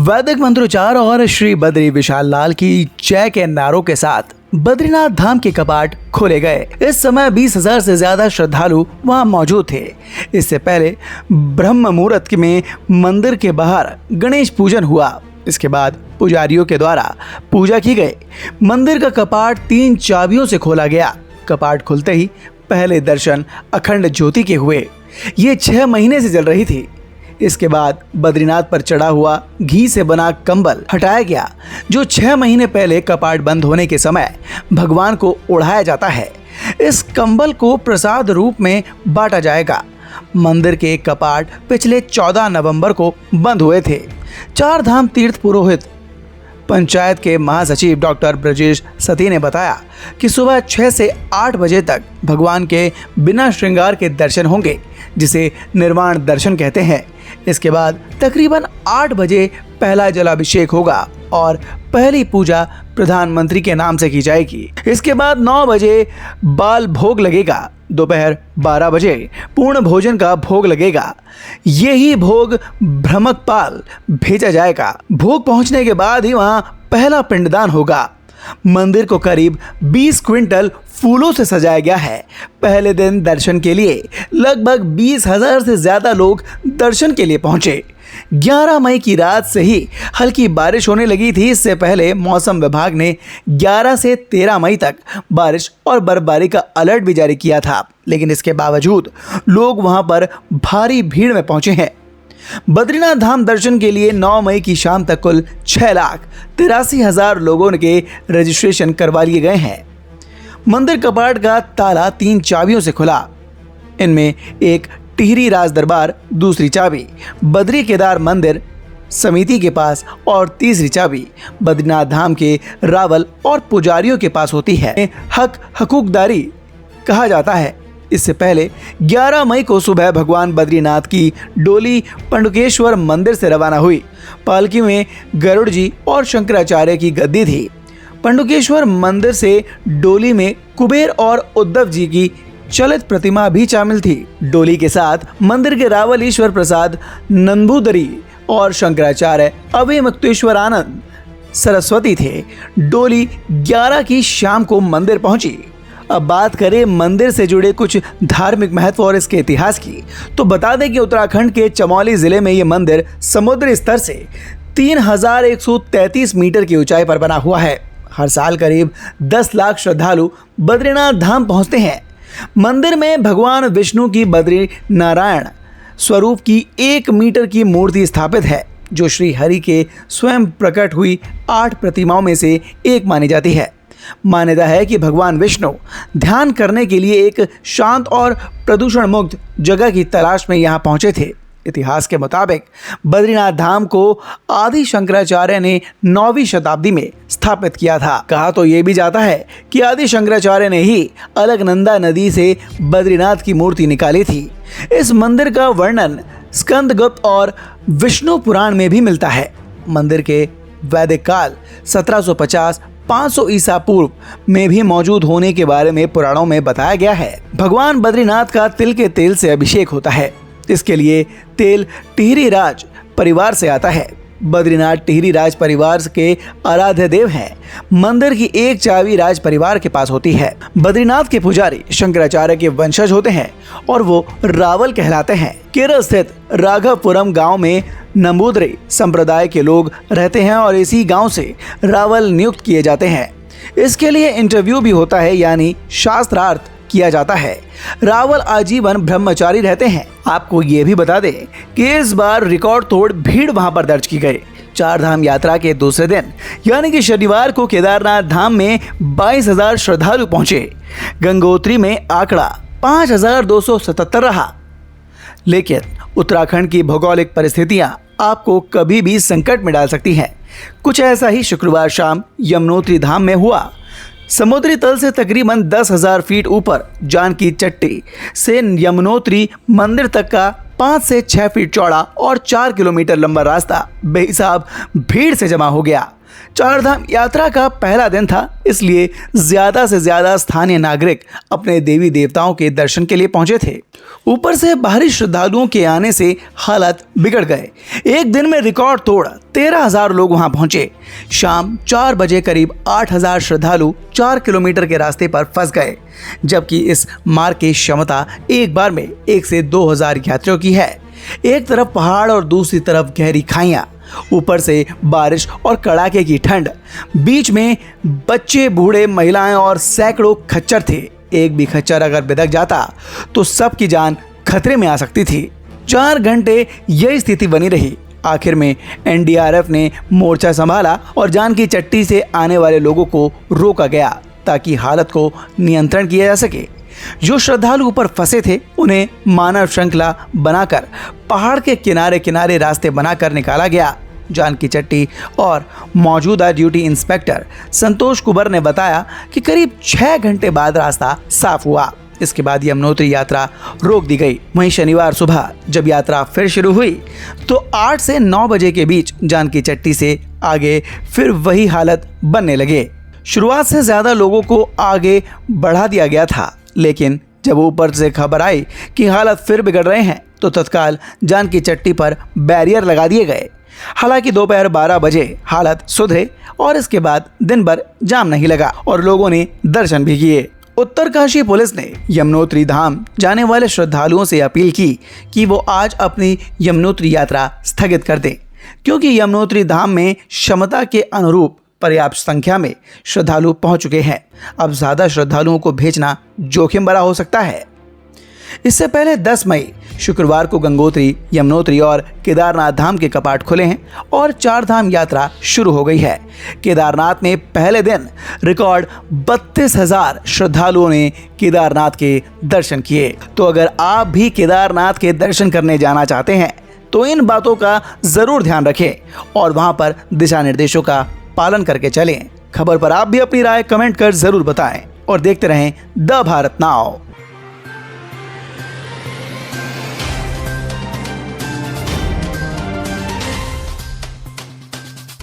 वैदिक मंत्रोच्चार और श्री बद्री विशाल लाल की जय के नारों के साथ बद्रीनाथ धाम के कपाट खोले गए। इस समय 20,000 से ज्यादा श्रद्धालु वहां मौजूद थे। इससे पहले ब्रह्म मुहूर्त में मंदिर के बाहर गणेश पूजन हुआ। इसके बाद पुजारियों के द्वारा पूजा की गई। मंदिर का कपाट 3 चाबियों से खोला गया। कपाट खुलते ही पहले दर्शन अखंड ज्योति के हुए। ये 6 महीने से जल रही थी। इसके बाद बद्रीनाथ पर चढ़ा हुआ घी से बना कंबल हटाया गया, जो 6 महीने पहले कपाट बंद होने के समय भगवान को ओढ़ाया जाता है। इस कंबल को प्रसाद रूप में बांटा जाएगा। मंदिर के कपाट पिछले 14 नवंबर को बंद हुए थे। 4 धाम तीर्थ पुरोहित पंचायत के महासचिव डॉक्टर ब्रजेश सती ने बताया कि सुबह 6 से 8 बजे तक भगवान के बिना श्रृंगार के दर्शन होंगे, जिसे निर्वाण दर्शन कहते हैं। इसके बाद तकरीबन 8 बजे पहला जलाभिषेक होगा और पहली पूजा प्रधानमंत्री के नाम से की जाएगी। इसके बाद 9 बजे बाल भोग लगेगा। दोपहर 12 बजे पूर्ण भोजन का भोग लगेगा। यही भोग भ्रमकपाल भेजा जाएगा। भोग पहुंचने के बाद ही वहां पहला पिंडदान होगा। मंदिर को करीब 20 क्विंटल फूलों से सजाया गया है। पहले दिन दर्शन के लिए लगभग 20,000 से ज्यादा लोग दर्शन के लिए पहुंचे। 11 मई की रात से ही हल्की बारिश होने लगी थी। इससे पहले मौसम विभाग ने 11 से 13 मई तक बारिश और बर्फबारी का अलर्ट भी जारी किया था, लेकिन इसके बावजूद लोग वहां पर भारी भीड़ में पहुंचे हैं। बद्रीनाथ धाम दर्शन के लिए 9 मई की शाम तक कुल 6,83,000 लोगों के रजिस्ट्रेशन करवा लिए गए हैं। मंदिर कपाट का ताला 3 चाबियों से खुला। इनमें एक टिहरी राज दरबार, दूसरी चाबी बद्री केदार मंदिर समिति के पास और तीसरी चाबी बद्रीनाथ धाम के रावल और पुजारियों के पास होती है। हकूकदारी कहा जाता है। इससे पहले 11 मई को सुबह भगवान बद्रीनाथ की डोली पंडुकेश्वर मंदिर से रवाना हुई। पालकी में गरुड़ जी और शंकराचार्य की गद्दी थी। पंडुकेश्वर मंदिर से डोली में कुबेर और उद्धव जी की चलित प्रतिमा भी शामिल थी। डोली के साथ मंदिर के रावल ईश्वर प्रसाद नंबूदरी और शंकराचार्य अभय मुक्तेश्वर आनंद सरस्वती थे। डोली 11 की शाम को मंदिर पहुंची। अब बात करें मंदिर से जुड़े कुछ धार्मिक महत्व और इसके इतिहास की, तो बता दें कि उत्तराखंड के चमोली जिले में ये मंदिर समुद्र स्तर से 3,133 मीटर की ऊंचाई पर बना हुआ है। हर साल करीब 10 लाख श्रद्धालु बद्रीनाथ धाम पहुंचते हैं। मंदिर में भगवान विष्णु की बद्री नारायण स्वरूप की 1 मीटर की मूर्ति स्थापित है, जो श्री हरि के स्वयं प्रकट हुई 8 प्रतिमाओं में से एक मानी जाती है। मान्यता है कि भगवान विष्णु ध्यान करने के लिए एक शांत और प्रदूषण मुक्त जगह की तलाश में यहाँ पहुंचे थे। इतिहास के मुताबिक बद्रीनाथ धाम को आदि शंकराचार्य ने 9वीं शताब्दी में स्थापित किया था। कहा तो ये भी जाता है कि आदि शंकराचार्य ने ही अलकनंदा नदी से बद्रीनाथ की मूर्ति निकाली थी। इस मंदिर का वर्णन स्कंदगुप्त और विष्णु पुराण में भी मिलता है। मंदिर के वैदिक काल 1750-500 ईसा पूर्व में भी मौजूद होने के बारे में पुराणों में बताया गया है। भगवान बद्रीनाथ का तिल के तेल से अभिषेक होता है। इसके लिए तेल टिहरी राज परिवार से आता है। बद्रीनाथ टिहरी राज परिवार के आराध्य देव हैं। मंदिर की एक चाबी राज परिवार के पास होती है। बद्रीनाथ के पुजारी शंकराचार्य के वंशज होते हैं और वो रावल कहलाते हैं। केरल स्थित राघवपुरम गांव में नंबूदरी संप्रदाय के लोग रहते हैं और इसी गांव से रावल नियुक्त किए जाते हैं। इसके लिए इंटरव्यू भी होता है, यानी शास्त्रार्थ किया जाता है। रावल आजीवन ब्रह्मचारी रहते हैं। आपको ये भी बता दें कि इस बार रिकॉर्ड तोड़ भीड़ वहां पर दर्ज की गई। 4 धाम यात्रा के दूसरे दिन यानी कि शनिवार को केदारनाथ धाम में 22,000 श्रद्धालु पहुंचे। गंगोत्री में आंकड़ा 5,277 रहा। लेकिन उत्तराखंड की भौगोलिक परिस्थितियां आपको कभी भी संकट में डाल सकती हैं। कुछ ऐसा ही शुक्रवार शाम यमुनोत्री धाम में हुआ। समुद्री तल से तकरीबन 10,000 फीट ऊपर जानकी चट्टी से यमुनोत्री मंदिर तक का 5 से 6 फीट चौड़ा और 4 किलोमीटर लंबा रास्ता बेहिसाब भीड़ से जमा हो गया। चारधाम यात्रा का पहला दिन था, इसलिए ज्यादा से ज्यादा स्थानीय नागरिक अपने देवी देवताओं के दर्शन के लिए पहुंचे थे। ऊपर से बाहरी श्रद्धालुओं के आने से हालत बिगड़ गए। एक दिन में रिकॉर्ड तोड़ 13,000 लोग वहां पहुंचे। शाम 4 बजे करीब 8,000 श्रद्धालु 4 किलोमीटर के रास्ते पर फंस गए, जबकि इस मार्ग की क्षमता एक बार में 1 से 2,000 यात्रियों की है। एक तरफ पहाड़ और दूसरी तरफ गहरी खाइयां, ऊपर से बारिश और कड़ाके की ठंड, बीच में बच्चे, बूढ़े, महिलाएं और सैकड़ों खच्चर थे। एक भी खच्चर अगर बिदक जाता तो सबकी जान खतरे में आ सकती थी। 4 घंटे यही स्थिति बनी रही। आखिर में एनडीआरएफ ने मोर्चा संभाला और जानकी चट्टी से आने वाले लोगों को रोका गया ताकि हालत को नियंत्रण किया जा सके। जो श्रद्धालु ऊपर फंसे थे उन्हें मानव श्रृंखला बनाकर पहाड़ के किनारे किनारे रास्ते बनाकर निकाला गया। जानकी चट्टी और मौजूदा ड्यूटी इंस्पेक्टर संतोष कुबर ने बताया कि करीब 6 घंटे बाद रास्ता साफ हुआ। इसके बाद यमुनोत्री यात्रा रोक दी गई। वहीं शनिवार सुबह जब यात्रा फिर शुरू हुई तो 8 से 9 बजे के बीच जानकी चट्टी से आगे फिर वही हालत बनने लगे। शुरुआत से ज्यादा लोगों को आगे बढ़ा दिया गया था, लेकिन जब ऊपर से खबर आई कि हालत फिर बिगड़ रहे हैं तो तत्काल जानकी चट्टी पर बैरियर लगा दिए गए। हालांकि दोपहर 12 बजे हालत सुधरे और इसके बाद दिन भर जाम नहीं लगा और लोगों ने दर्शन भी किए। उत्तरकाशी पुलिस ने यमुनोत्री धाम जाने वाले श्रद्धालुओं से अपील की कि वो आज अपनी यमुनोत्री यात्रा स्थगित कर दें, क्योंकि यमुनोत्री धाम में क्षमता के अनुरूप पर्याप्त संख्या में श्रद्धालु पहुंच चुके हैं। अब ज्यादा श्रद्धालुओं को भेजना जोखिम भरा हो सकता है। इससे पहले 10 मई शुक्रवार को गंगोत्री, यमुनोत्री और केदारनाथ धाम के कपाट खुले हैं और 4 धाम यात्रा शुरू हो गई है। केदारनाथ में पहले दिन रिकॉर्ड 32,000 श्रद्धालुओं ने केदारनाथ के दर्शन किए। तो अगर आप भी केदारनाथ के दर्शन करने जाना चाहते हैं तो इन बातों का जरूर ध्यान रखें और वहां पर दिशा निर्देशों का पालन करके चलें। खबर पर आप भी अपनी राय कमेंट कर जरूर बताएं और देखते रहें द भारत नाउ।